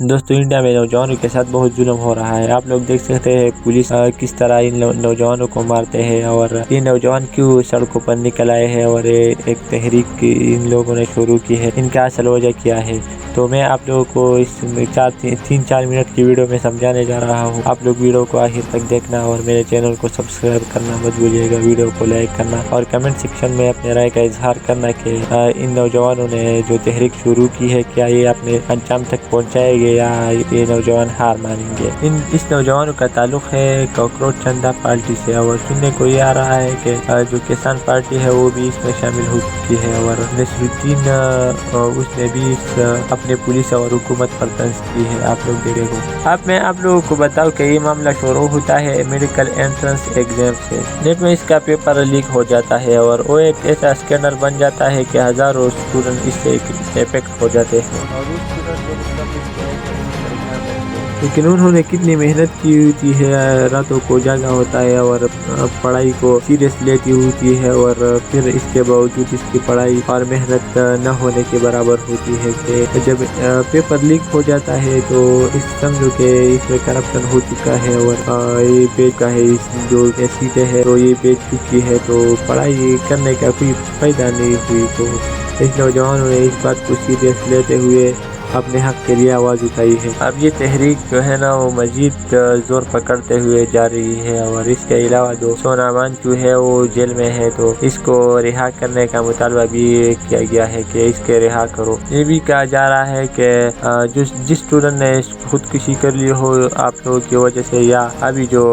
दोस्तों, इंडिया में नौजवानों के साथ बहुत जुल्म हो रहा है। आप लोग देख सकते हैं पुलिस किस तरह इन नौजवानों को मारते हैं और ये नौजवान क्यों सड़कों पर निकल आए हैं और एक तहरीक इन लोगों ने शुरू की है। इनका असल वजह क्या है, तो मैं आप लोगों को इस 3-4 मिनट की वीडियो में समझाने जा रहा हूँ। आप लोग वीडियो को आखिर तक देखना और मेरे चैनल को सब्सक्राइब करना मत भूलिएगा। वीडियो को लाइक करना और कमेंट सेक्शन में अपने राय का इजहार करना कि इन नौजवानों ने जो तहरीक शुरू की है क्या ये अपने अंजाम तक पहुँचाएंगे या ये नौजवान हार मानेंगे। इस नौजवानों का ताल्लुक है कॉकरोच चंदा पार्टी से और सुनने को ये आ रहा है कि जो किसान पार्टी है वो भी इसमें शामिल हो चुकी है और नसरुद्दीन उसने भी अपने पुलिस और हुकूमत पर तंज की है। आप लोग देखेंगे। अब मैं आप लोगों को बताऊं कि ये मामला शुरू होता है मेडिकल एंट्रेंस एग्जाम से। नेट में इसका पेपर लीक हो जाता है और वो एक ऐसा स्कैनर बन जाता है कि हजारों स्टूडेंट इससे इफेक्ट हो जाते हैं। लेकिन उन्होंने कितनी मेहनत की होती है, रातों को जागा होता है और पढ़ाई को सीरियस लेती होती है और फिर इसके बावजूद इसकी पढ़ाई और मेहनत न होने के बराबर होती है कि जब पेपर लीक हो जाता है तो इस समझो कि इसमें करप्शन हो चुका है और ये बेच का है इस जो सीटें है तो ये बेच चुकी है, तो पढ़ाई करने का कोई फायदा नहीं हुई। तो इस नौजवानों ने इस बात को सीरियस लेते हुए अपने हक के लिए आवाज़ उठाई है। अब ये तहरीक जो है ना वो मजीद जोर पकड़ते हुए जा रही है और इसके अलावा जो सोना मांचू है वो जेल में है तो इसको रिहा करने का मुतालबा भी किया गया है कि इसके रिहा करो। ये भी कहा जा रहा है कि जिस स्टूडेंट ने खुदकुशी कर ली हो आप लोगों की वजह से या अभी जो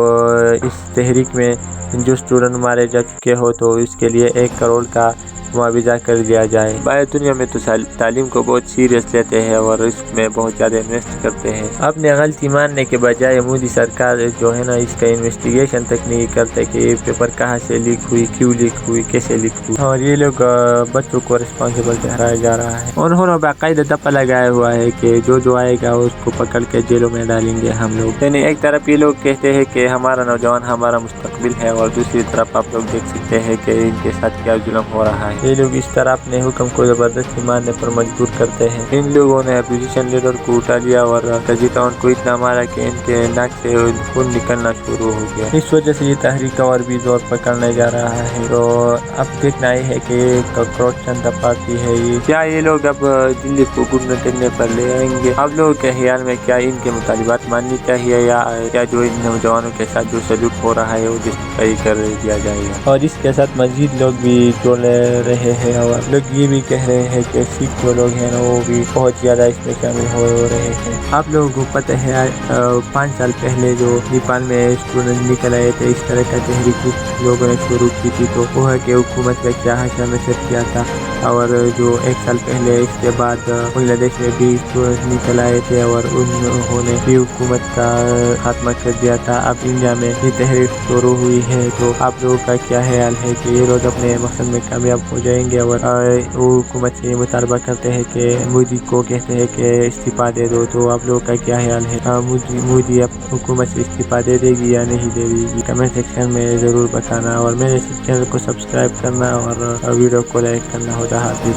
इस तहरीक में जो स्टूडेंट मारे जा चुके हो तो इसके लिए 1 करोड़ का मुआवजा कर दिया जाए। बाहर दुनिया में तो तालीम को बहुत सीरियस लेते हैं और इसमें बहुत ज़्यादा इन्वेस्ट करते हैं। अपने गलती मानने के बजाय मोदी सरकार जो है ना इसका इन्वेस्टिगेशन तक नहीं करते कि ये पेपर कहाँ से लीक हुई, क्यों लीक हुई, कैसे लीक हुई और ये लोग बच्चों को रिस्पॉन्सिबल ठहराया जा रहा है। उन्होंने बाकायदा दफा लगाया हुआ है कि जो आएगा उसको पकड़ के जेलों में डालेंगे हम लोग। यानी एक तरफ ये लोग कहते हैं कि हमारा नौजवान हमारा मुस्तकबिल है और दूसरी तरफ आप लोग देख सकते हैं कि इनके साथ क्या जुल्म हो रहा है। ये लोग इस तरह अपने हुक्म को जबरदस्ती मानने पर मजबूर करते हैं। इन लोगों ने अपोजिशन लीडर को उठा लिया और कजीताउन को इतना मारा कि इनके नाक से खून निकलना शुरू हो गया। इस वजह से ये तहरीक और भी जोर पकड़ने जा रहा है। तो अब देखना ही है कि कॉकरोच चंदा पार्टी है ये क्या ये लोग अब दिल्ली को घुटने टेकने पर ले आएंगे। आप लोगों के ख्याल में क्या इनके मुतालिबात माननी चाहिए या क्या जो इन नौजवानों के साथ जो सलूक हो रहा है वो डिस्ट्रिक्ट कर दिया जाएगा। और इसके साथ मजीद लोग भी जोड़ रहे हैं और लोग ये भी कह रहे हैं कि सिख जो लोग हैं ना वो भी बहुत ज़्यादा इसमें शामिल हो रहे हैं। आप लोगों को पता है 5 साल पहले जो नेपाल में स्टूडेंट निकल आए थे इस तरह का तहरीक लोगों ने शुरू की थी, तो वो है कि हुकूमत का क्या हशामत किया था। और जो 1 साल पहले इसके बाद बांग्लादेश में भी स्टूडेंट निकल आए थे और उन्होंने भी हुकूमत का खात्मा कर दिया था। अब इंडिया में ये तहरीक शुरू हुई है, तो आप लोगों का क्या ख्याल है कि ये लोग अपने मकसद में कामयाब हो जाएंगे और वो हुकूमत से मुतालबा करते हैं कि मोदी को कहते हैं कि इस्तीफा दे दो। तो आप लोगों का क्या ख्याल है, मोदी अब हुकूमत से इस्तीफा दे देगी या नहीं दे देगी? कमेंट सेक्शन में ज़रूर बताना और मेरे चैनल को सब्सक्राइब करना और वीडियो को लाइक करना। होता है।